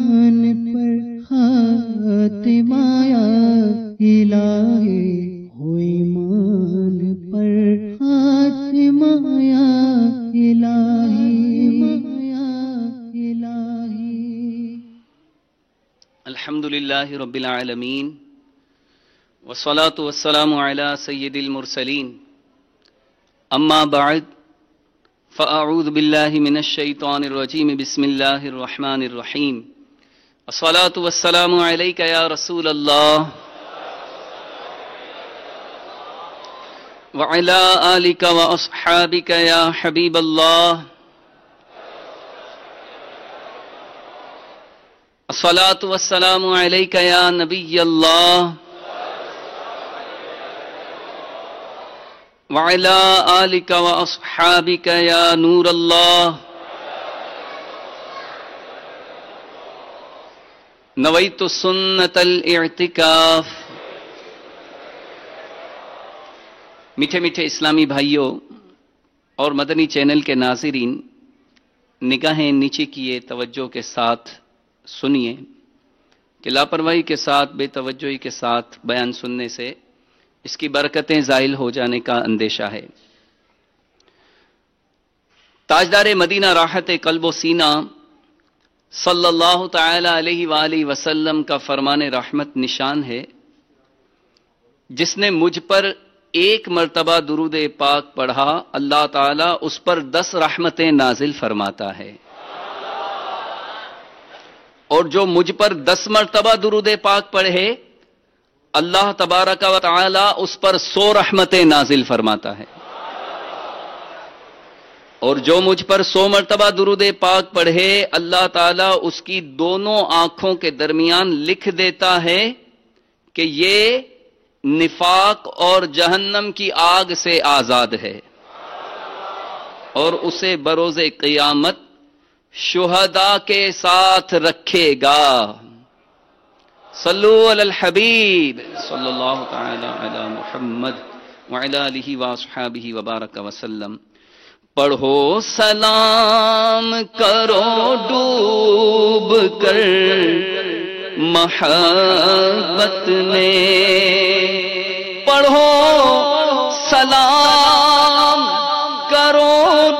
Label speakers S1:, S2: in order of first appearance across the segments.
S1: پر خاتمہ یا الہی، ہو ایمان پر خاتمہ یا الہی، یا الہی۔
S2: الحمدللہ رب العالمین، والصلاة والسلام علی سید المرسلین، اما بعد فاعوذ باللہ من الشیطان الرجیم، بسم اللہ الرحمن الرحیم۔ الصلاة والسلام علیک یا رسول اللہ وعلی آلک واصحابک یا حبیب اللہ۔ الصلاة والسلام علیک یا نبی اللہ وعلی آلک واصحابک یا نور اللہ۔ نویت سنت الاعتکاف۔ میٹھے میٹھے اسلامی بھائیوں اور مدنی چینل کے ناظرین، نگاہیں نیچے کیے توجہ کے ساتھ سنیے کہ لاپرواہی کے ساتھ، بے توجہی کے ساتھ بیان سننے سے اس کی برکتیں زائل ہو جانے کا اندیشہ ہے۔ تاجدار مدینہ راحت قلب و سینہ صلی اللہ تعالی علیہ وآلہ وسلم کا فرمان رحمت نشان ہے، جس نے مجھ پر ایک مرتبہ درود پاک پڑھا، اللہ تعالیٰ اس پر 10 رحمتیں نازل فرماتا ہے، اور جو مجھ پر 10 مرتبہ درود پاک پڑھے، اللہ تبارک و تعالی اس پر 100 رحمتیں نازل فرماتا ہے، اور جو مجھ پر 100 مرتبہ درود پاک پڑھے، اللہ تعالی اس کی دونوں آنکھوں کے درمیان لکھ دیتا ہے کہ یہ نفاق اور جہنم کی آگ سے آزاد ہے، اور اسے بروز قیامت شہداء کے ساتھ رکھے گا۔ صلو علی الحبیب صلی اللہ تعالی علی محمد وعلی آلہ واصحابہ وبارک وسلم۔ پڑھو سلام کرو ڈوب کر محبت میں، پڑھو سلام کرو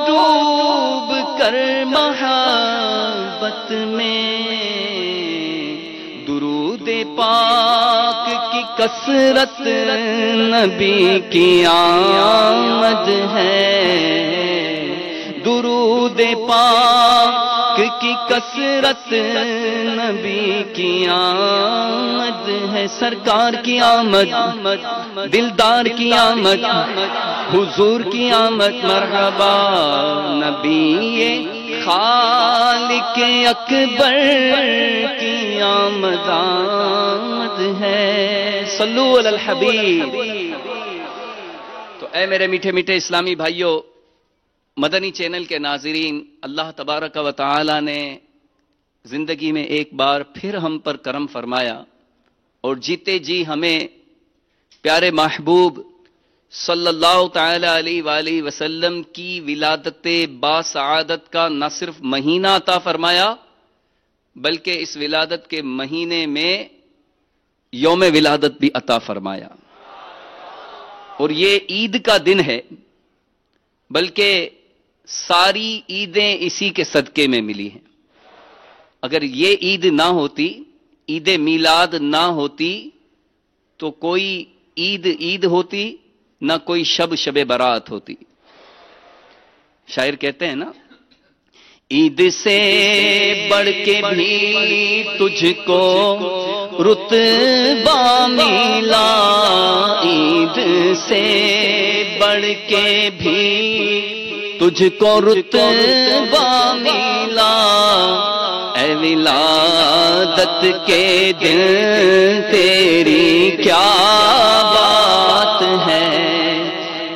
S2: ڈوب کر محبت میں، درود پاک کی کثرت نبی کی آمد ہے، درود پاک کی کثرت نبی کی آمد ہے، سرکار کی آمد، دلدار کی آمد، حضور کی آمد، مرحبا نبی خالق اکبر کی آمد آمد ہے۔ صلو علی الحبیب۔ تو اے میرے میٹھے میٹھے اسلامی بھائیوں، مدنی چینل کے ناظرین، اللہ تبارک و تعالی نے زندگی میں ایک بار پھر ہم پر کرم فرمایا، اور جیتے جی ہمیں پیارے محبوب صلی اللہ تعالی علیہ وآلہ وسلم کی ولادت باسعادت کا نہ صرف مہینہ عطا فرمایا، بلکہ اس ولادت کے مہینے میں یوم ولادت بھی عطا فرمایا، اور یہ عید کا دن ہے، بلکہ ساری عیدیں اسی کے صدقے میں ملی ہیں۔ اگر یہ عید نہ ہوتی، عید میلاد نہ ہوتی، تو کوئی عید ہوتی، نہ کوئی شب برات ہوتی۔ شاعر کہتے ہیں نا، عید سے بڑھ کے بھی تجھ کو رتبہ ملا، عید سے بڑھ کے بھی تجھ کو رتبہ ملا، اے ولادت کے دن تیری کیا بات ہے،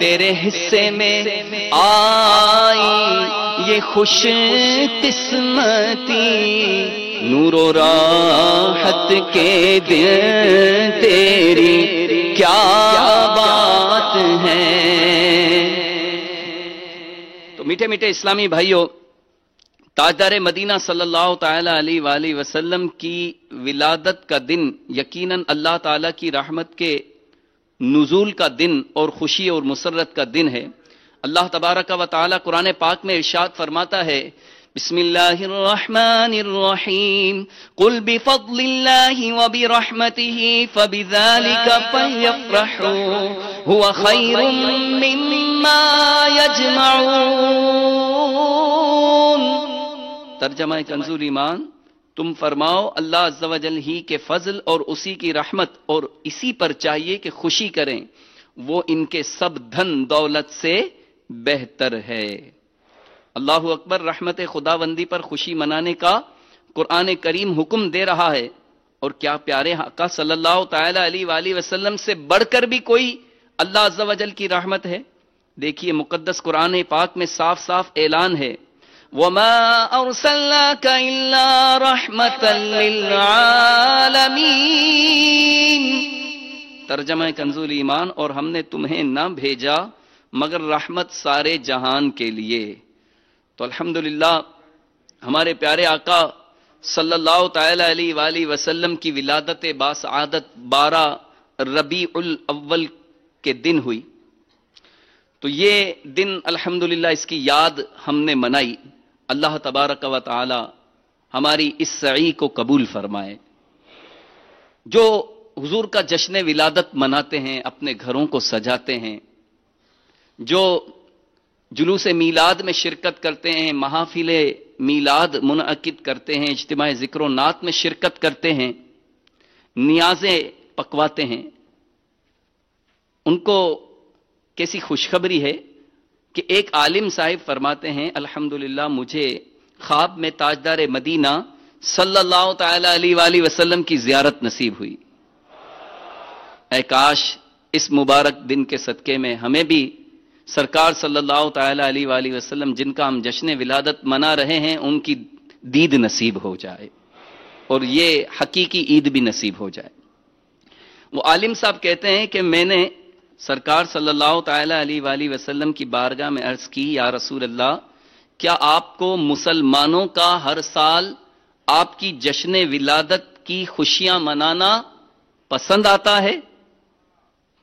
S2: تیرے حصے میں آئی یہ خوش قسمتی، نور و راحت کے دن تیری کیا بات ہے۔ تو میٹھے میٹھے اسلامی بھائیوں، تاجدار مدینہ صلی اللہ تعالی علیہ وآلہ وسلم کی ولادت کا دن یقیناً اللہ تعالی کی رحمت کے نزول کا دن اور خوشی اور مسرت کا دن ہے۔ اللہ تبارک و تعالی قرآن پاک میں ارشاد فرماتا ہے، بسم اللہ الرحمن الرحیم، قل بفضل اللہ وبرحمتہ فبذلک فلیفرحوا هو خیر مما یجمعون۔ ترجمہ کنز ایمان، تم فرماؤ اللہ عز و جل ہی کے فضل اور اسی کی رحمت، اور اسی پر چاہیے کہ خوشی کریں، وہ ان کے سب دھن دولت سے بہتر ہے۔ اللہ اکبر، رحمت خداوندی پر خوشی منانے کا قرآن کریم حکم دے رہا ہے، اور کیا پیارے آقا صلی اللہ تعالی علیہ وآلہ وسلم سے بڑھ کر بھی کوئی اللہ عز و جل کی رحمت ہے؟ دیکھیے مقدس قرآن پاک میں صاف صاف اعلان ہے، وَمَا أَرْسَلْنَاكَ إِلَّا رَحْمَةً لِّلْعَالَمِينَ۔ ترجمہ کنز ایمان، اور ہم نے تمہیں نہ بھیجا مگر رحمت سارے جہان کے لیے۔ تو الحمدللہ ہمارے پیارے آقا صلی اللہ تعالی علیہ وآلہ وسلم کی ولادت باسعادت 12 ربیع الاول کے دن ہوئی، تو یہ دن الحمدللہ اس کی یاد ہم نے منائی۔ اللہ تبارک و تعالی ہماری اس سعی کو قبول فرمائے۔ جو حضور کا جشن ولادت مناتے ہیں، اپنے گھروں کو سجاتے ہیں، جو جلوس میلاد میں شرکت کرتے ہیں، محافل میلاد منعقد کرتے ہیں، اجتماع ذکر و نعت میں شرکت کرتے ہیں، نیازیں پکواتے ہیں، ان کو کیسی خوشخبری ہے کہ ایک عالم صاحب فرماتے ہیں، الحمدللہ مجھے خواب میں تاجدار مدینہ صلی اللہ تعالی علیہ وآلہ وسلم کی زیارت نصیب ہوئی۔ اے کاش اس مبارک دن کے صدقے میں ہمیں بھی سرکار صلی اللہ تعالی علیہ وآلہ وسلم جن کا ہم جشن ولادت منا رہے ہیں ان کی دید نصیب ہو جائے، اور یہ حقیقی عید بھی نصیب ہو جائے۔ وہ عالم صاحب کہتے ہیں کہ میں نے سرکار صلی اللہ تعالی علیہ وآلہ وسلم کی بارگاہ میں عرض کی، یا رسول اللہ، کیا آپ کو مسلمانوں کا ہر سال آپ کی جشن ولادت کی خوشیاں منانا پسند آتا ہے؟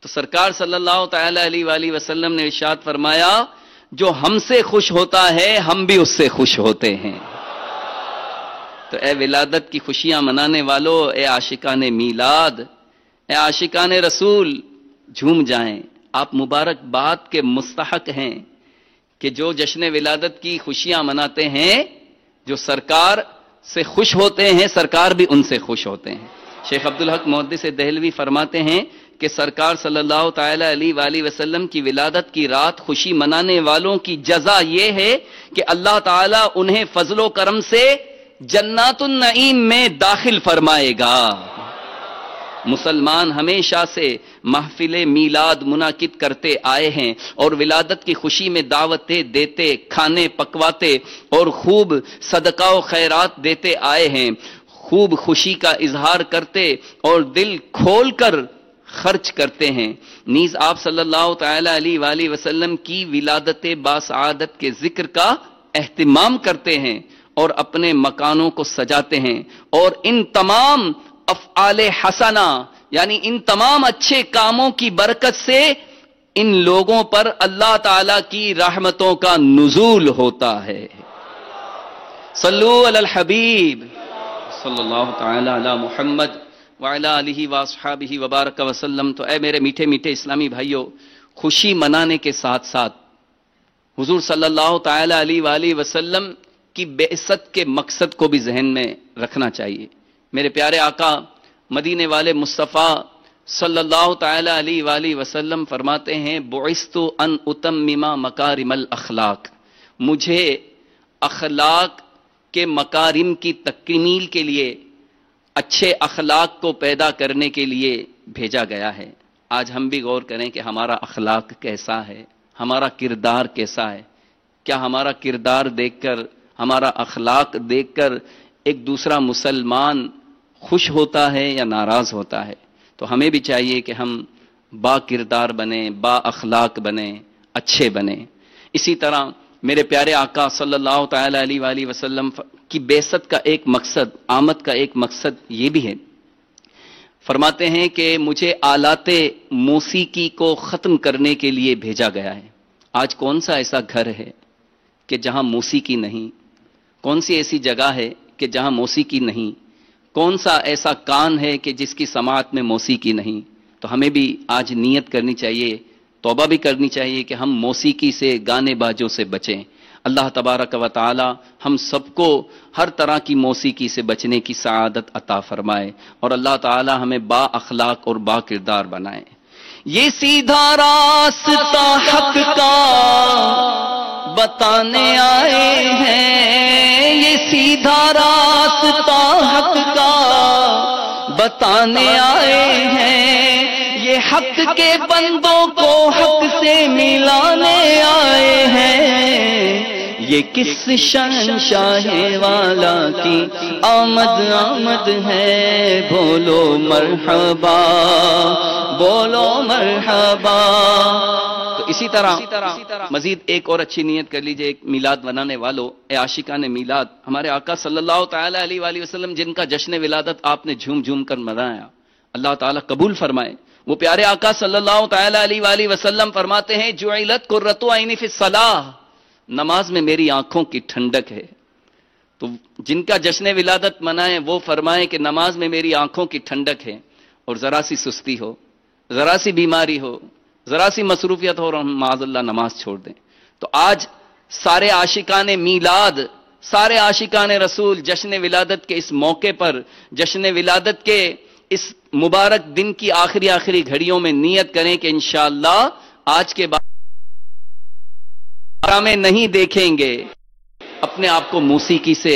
S2: تو سرکار صلی اللہ تعالی علیہ وآلہ وسلم نے ارشاد فرمایا، جو ہم سے خوش ہوتا ہے ہم بھی اس سے خوش ہوتے ہیں۔ تو اے ولادت کی خوشیاں منانے والو، اے عاشقان میلاد، اے عاشقان رسول، جھوم جائیں، آپ مبارک بات کے مستحق ہیں کہ جو جشن ولادت کی خوشیاں مناتے ہیں، جو سرکار سے خوش ہوتے ہیں، سرکار بھی ان سے خوش ہوتے ہیں۔ شیخ عبدالحق محدث دہلوی فرماتے ہیں کہ سرکار صلی اللہ تعالی علیہ وآلہ وسلم کی ولادت کی رات خوشی منانے والوں کی جزا یہ ہے کہ اللہ تعالیٰ انہیں فضل و کرم سے جنات النعیم میں داخل فرمائے گا۔ مسلمان ہمیشہ سے محفل میلاد منعقد کرتے آئے ہیں اور ولادت کی خوشی میں دعوتیں دیتے، کھانے پکواتے اور خوب صدقہ و خیرات دیتے آئے ہیں، خوب خوشی کا اظہار کرتے اور دل کھول کر خرچ کرتے ہیں۔ نیز آپ صلی اللہ تعالی علیہ وآلہ وسلم کی ولادت باسعادت کے ذکر کا اہتمام کرتے ہیں اور اپنے مکانوں کو سجاتے ہیں، اور ان تمام افعال حسنہ یعنی ان تمام اچھے کاموں کی برکت سے ان لوگوں پر اللہ تعالی کی رحمتوں کا نزول ہوتا ہے۔ صلو علی الحبیب صلی اللہ تعالی علی محمد وعلی آلہ واصحابہ وبارک وسلم۔ تو اے میرے میٹھے میٹھے اسلامی بھائیوں، خوشی منانے کے ساتھ ساتھ حضور صلی اللہ تعالی علیہ وآلہ وسلم کی بعثت کے مقصد کو بھی ذہن میں رکھنا چاہیے۔ میرے پیارے آقا مدینے والے مصطفیٰ صلی اللہ تعالی علیہ وآلہ وسلم فرماتے ہیں، بعثت ان اتمم مکارم الاخلاق، مجھے اخلاق کے مکارم کی تکمیل کے لیے، اچھے اخلاق کو پیدا کرنے کے لیے بھیجا گیا ہے۔ آج ہم بھی غور کریں کہ ہمارا اخلاق کیسا ہے، ہمارا کردار کیسا ہے۔ کیا ہمارا کردار دیکھ کر، ہمارا اخلاق دیکھ کر ایک دوسرا مسلمان خوش ہوتا ہے یا ناراض ہوتا ہے؟ تو ہمیں بھی چاہیے کہ ہم با کردار بنیں، با اخلاق بنیں، اچھے بنیں۔ اسی طرح میرے پیارے آقا صلی اللہ تعالی علیہ وآلہ وسلم کی بعثت کا ایک مقصد، آمد کا ایک مقصد یہ بھی ہے، فرماتے ہیں کہ مجھے آلات موسیقی کو ختم کرنے کے لیے بھیجا گیا ہے۔ آج کون سا ایسا گھر ہے کہ جہاں موسیقی نہیں؟ کون سی ایسی جگہ ہے کہ جہاں موسیقی نہیں؟ کون سا ایسا کان ہے کہ جس کی سماعت میں موسیقی نہیں؟ تو ہمیں بھی آج نیت کرنی چاہیے، توبہ بھی کرنی چاہیے کہ ہم موسیقی سے، گانے باجوں سے بچیں۔ اللہ تبارک و تعالی ہم سب کو ہر طرح کی موسیقی سے بچنے کی سعادت عطا فرمائے، اور اللہ تعالی ہمیں با اخلاق اور با کردار بنائے۔ یہ سیدھا راستہ حق کا بتانے آئے ہیں، یہ سیدھا راستہ حق کا بتانے آئے ہیں، یہ حق کے بندوں کو حق سے ملانے آئے ہیں، یہ کس شہنشاہ والا کی آمد آمد ہے، بولو مرحبا بولو مرحبا۔ تو اسی طرح مزید ایک اور اچھی نیت کر لیجئے، ایک میلاد منانے والوں، اے عاشقان میلاد، ہمارے آقا صلی اللہ تعالی علیہ وآلہ وسلم جن کا جشن ولادت آپ نے جھوم جھوم کر منایا، اللہ تعالیٰ قبول فرمائے۔ وہ پیارے آقا صلی اللہ تعالی علیہ وآلہ وسلم فرماتے ہیں جعلت قرۃ عینی فی الصلاۃ، نماز میں میری آنکھوں کی ٹھنڈک ہے۔ تو جن کا جشن ولادت منائیں وہ فرمائیں کہ نماز میں میری آنکھوں کی ٹھنڈک ہے، اور ذرا سی سستی ہو، ذرا سی بیماری ہو، ذرا سی مصروفیت ہو اور ہم معاذ اللہ نماز چھوڑ دیں۔ تو آج سارے عاشقان میلاد، سارے عاشقان رسول جشن ولادت کے اس موقع پر، جشن ولادت کے اس مبارک دن کی آخری گھڑیوں میں نیت کریں کہ انشاءاللہ آج کے بعد میں نہیں دیکھیں گے، اپنے آپ کو موسیقی سے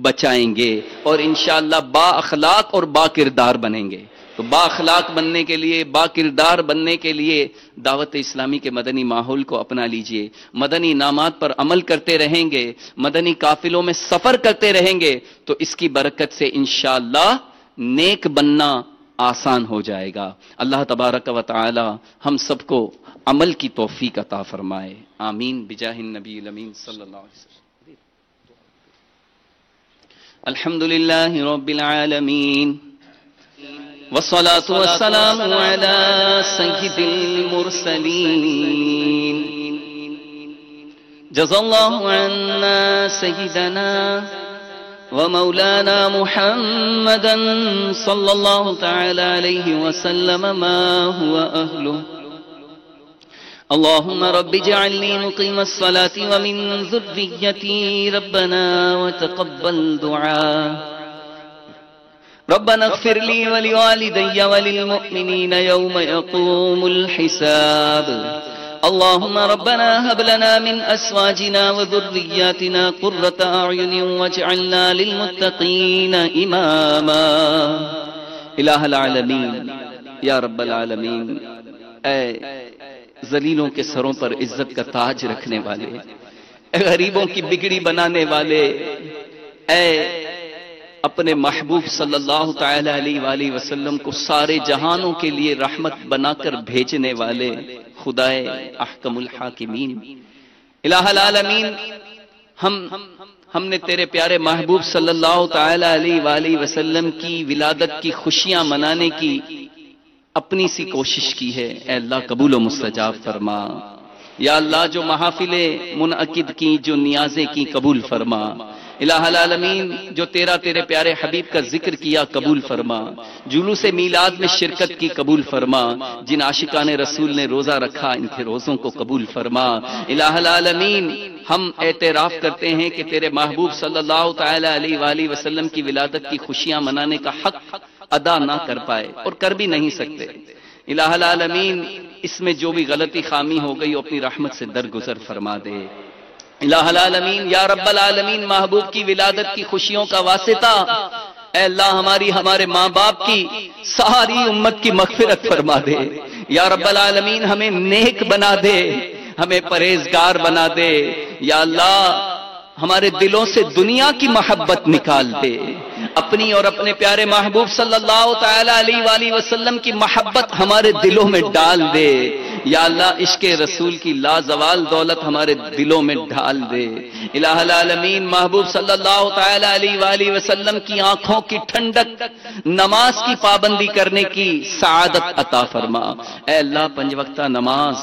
S2: بچائیں گے، اور انشاءاللہ با اخلاق اور با کردار بنیں گے۔ تو با اخلاق بننے کے لیے، با کردار بننے کے لیے دعوت اسلامی کے مدنی ماحول کو اپنا لیجئے، مدنی انعامات پر عمل کرتے رہیں گے، مدنی قافلوں میں سفر کرتے رہیں گے، تو اس کی برکت سے انشاءاللہ نیک بننا آسان ہو جائے گا۔ اللہ تبارک و تعالی ہم سب کو عمل کی توفیق عطا فرمائے، آمین بجاہ النبی الامین صلی اللہ علیہ وسلم۔ الحمدللہ رب العالمین، والصلاة والسلام على سید المرسلین، جزا اللہ عنا سیدنا ومولانا محمدا صلی اللہ تعالی علیہ وسلم ما هو أهله۔ اللهم رب اجعلني مقيم الصلاة ومن ذريتي ربنا وتقبل دعاء، ربنا اغفر لي ولوالدي وللمؤمنين يوم يقوم الحساب۔ اللهم ربنا هب لنا من أزواجنا وذرياتنا قرة أعين واجعلنا للمتقين إماما۔ الہ العالمین، یا رب العالمین، اے ذلیلوں کے سروں پر عزت کا تاج رکھنے والے، اے غریبوں کی بگڑی بنانے والے، اے اپنے محبوب صلی اللہ تعالی علیہ وآلہ وسلم کو سارے جہانوں کے لیے رحمت بنا کر بھیجنے والے خدائے احکم الحاکمین، الہ العالمین، ہم نے تیرے پیارے محبوب صلی اللہ تعالی علیہ وآلہ وسلم کی ولادت کی خوشیاں منانے کی اپنی سی کوشش کی ہے، اے اللہ قبول و مستجاب فرما۔ یا اللہ جو محافلیں منعقد کی، جو نیازیں کی، قبول فرما۔ الہ العالمین جو تیرے پیارے حبیب کا ذکر کیا قبول فرما، جلوس میلاد میں شرکت کی قبول فرما، جن عاشقان رسول نے روزہ رکھا ان کے روزوں کو قبول فرما۔ الہ العالمین ہم اعتراف کرتے ہیں کہ تیرے محبوب صلی اللہ تعالی علیہ وآلہ وسلم کی ولادت کی خوشیاں منانے کا حق ادا نہ کر پائے اور کر بھی نہیں سکتے۔ الہ العالمین اس میں جو بھی غلطی خامی ہو گئی اپنی رحمت سے درگزر فرما دے۔ الہ العالمین یا رب العالمین محبوب کی ولادت کی خوشیوں کا واسطہ اے اللہ ہمارے ماں باپ کی ساری امت کی مغفرت فرما دے۔ یا رب العالمین ہمیں نیک بنا دے، ہمیں پرہیزگار بنا دے۔ یا اللہ ہمارے دلوں سے دنیا کی محبت نکال دے، اپنی اور اپنے پیارے محبوب صلی اللہ تعالی علیہ وآلہ وسلم کی محبت ہمارے دلوں میں ڈال دے۔ یا اللہ عشق رسول کی لازوال دولت ہمارے دلوں میں ڈھال دے۔ الہ العالمین محبوب صلی اللہ تعالی علیہ وآلہ وسلم کی آنکھوں کی ٹھنڈک نماز کی پابندی کرنے کی سعادت عطا فرما۔ اے اللہ پنج وقتہ نماز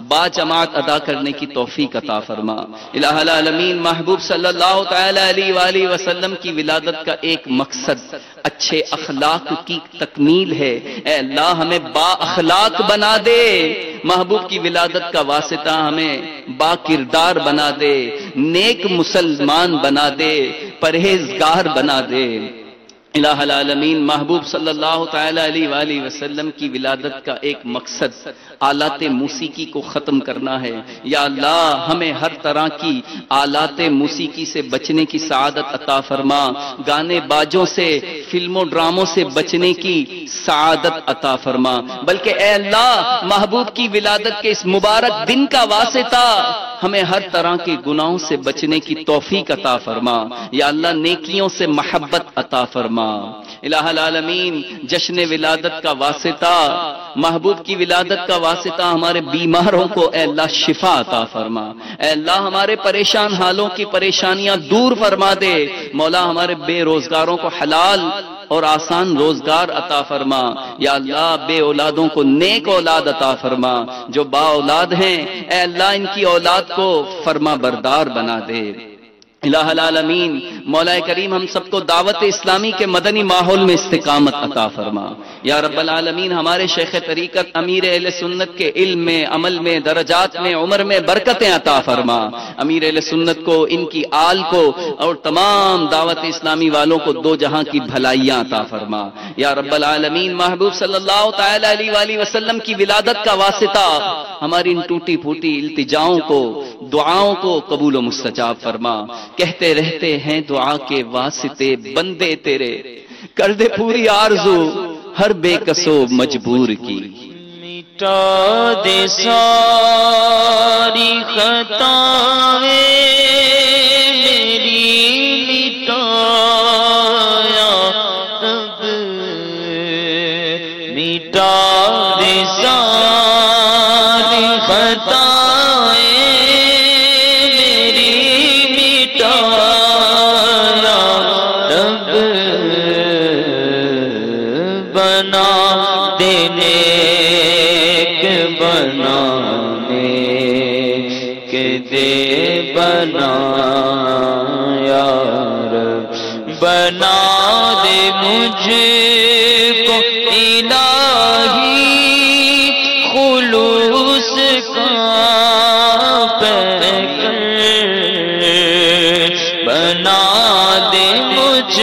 S2: با جماعت ادا کرنے کی توفیق عطا فرما۔ الہ العالمین محبوب صلی اللہ تعالی علیہ وآلہ وسلم کی ولادت کا ایک مقصد اچھے اخلاق کی تکمیل ہے۔ اے اللہ ہمیں با اخلاق بنا دے، محبوب کی ولادت کا واسطہ ہمیں با کردار بنا دے، نیک مسلمان بنا دے، پرہیزگار بنا دے۔ الہ العالمین محبوب صلی اللہ تعالی علیہ وآلہ وسلم کی ولادت کا ایک مقصد آلات موسیقی کو ختم کرنا ہے۔ یا اللہ ہمیں ہر طرح کی آلات موسیقی سے بچنے کی سعادت عطا فرما، گانے باجوں سے، فلموں ڈراموں سے بچنے کی سعادت عطا فرما، بلکہ اے اللہ محبوب کی ولادت کے اس مبارک دن کا واسطہ ہمیں ہر طرح کے گناہوں سے بچنے کی توفیق عطا فرما۔ یا اللہ نیکیوں سے محبت عطا فرما۔ الہ العالمین جشن ولادت کا واسطہ، محبوب کی ولادت کا واسطہ ہمارے بیماروں کو اے اللہ شفا عطا فرما۔ اے اللہ ہمارے پریشان حالوں کی پریشانیاں دور فرما دے۔ مولا ہمارے بے روزگاروں کو حلال اور آسان روزگار عطا فرما۔ یا اللہ بے اولادوں کو نیک اولاد عطا فرما، جو با اولاد ہیں اے اللہ ان کی اولاد کو فرما بردار بنا دے۔ الہ العالمین مولا کریم ہم سب کو دعوت اسلامی کے مدنی ماحول میں استقامت عطا فرما۔ یا رب العالمین ہمارے شیخ طریقت امیر اہل سنت کے علم میں، عمل میں، درجات میں، عمر میں برکتیں عطا فرما۔ امیر اہل سنت کو، ان کی آل کو اور تمام دعوت اسلامی والوں کو دو جہاں کی بھلائیاں عطا فرما۔ یا رب العالمین محبوب صلی اللہ تعالی علیہ وآلہ وسلم کی ولادت کا واسطہ ہماری ان ٹوٹی پھوٹی التجاؤں کو، دعاؤں کو قبول و مستجاب فرما۔ کہتے رہتے ہیں دعا کے واسطے بندے تیرے، کر دے پوری آرزو ہر بے کسو مجبور کی۔
S3: مٹا دے ساری خطائیں میری، مٹایا رب، مٹا دے ساری خطائیں بنا دے مجھ کو الہی خلوص کا پیکر، بنا دے مجھ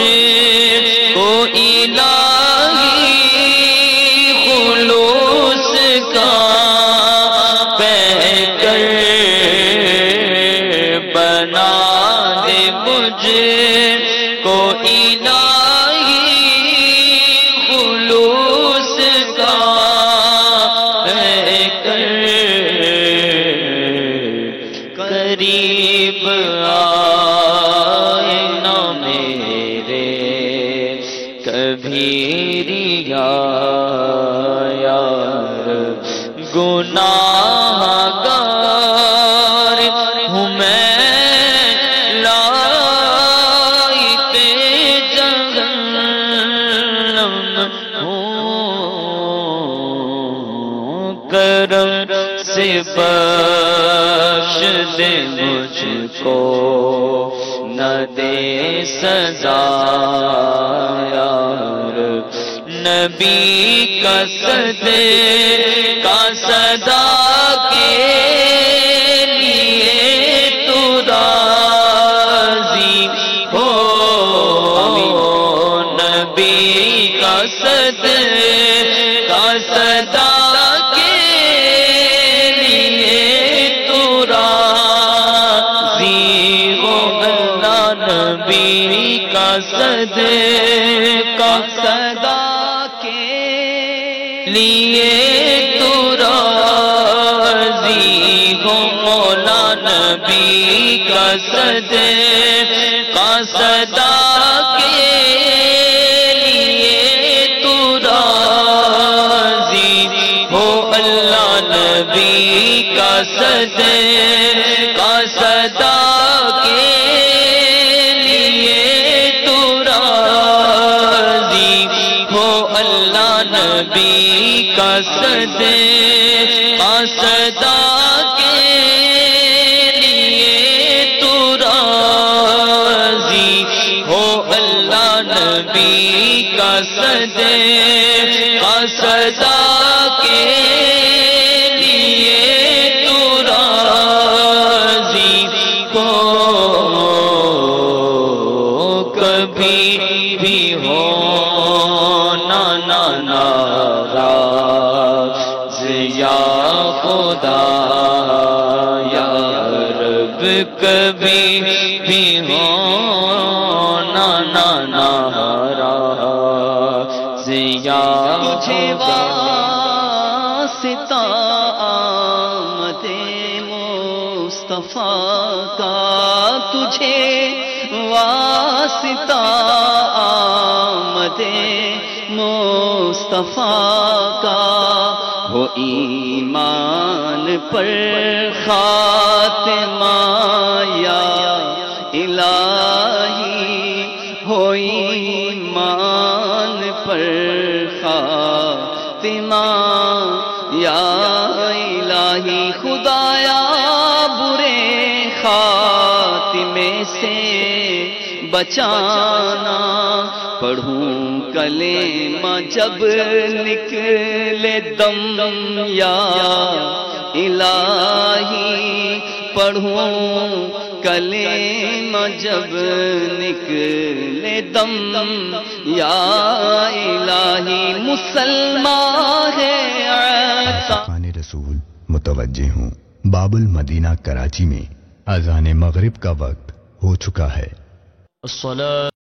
S3: کو الہی خلوص کا پیکر، بنا دے مجھ کو الہی خلوص کا پیکر، قریب آئے نہ میرے کبھی ریا، یار گناہ گار ہوں میں، کرم سے بخش دے مجھ کو، نہ دے سزا یار، نبی کا صدقہ صدا کے لیے تو راضی ہو، نبی کا صدقہ صدا صدقہ صدا کے لیے تو راضی ہو، مولا نبی کا صدقہ صدا کے لیے تو راضی ہو، اللہ نبی صدے کا صدا کے لیے تو راضی ہو اللہ نبی کا صدے کا صدا کے لیے تو راضی ہو اللہ نبی کا صدے کا صدا کے لیے تو راضی ہو کبھی بھی ہو ناراض یا خدا یا رب کبھی بھی ہو ناراض یا
S2: تجھے واسطہ آمد مصطفیٰ کا تجھے واسطہ آمد مصطفیٰ کا ہو ایمان پر خاتمہ یا الہی ہو ایمان پر خاتمہ یا الہی خدایا برے خاتمے سے بچانا پڑھوں کلمہ جب نکلے دم یا الہی پڑھوں کلمہ جب نکلے دم یا الہی مسلمان ہے
S4: خان رسول متوجہ ہوں باب المدینہ کراچی میں اذان مغرب کا وقت ہو چکا ہے.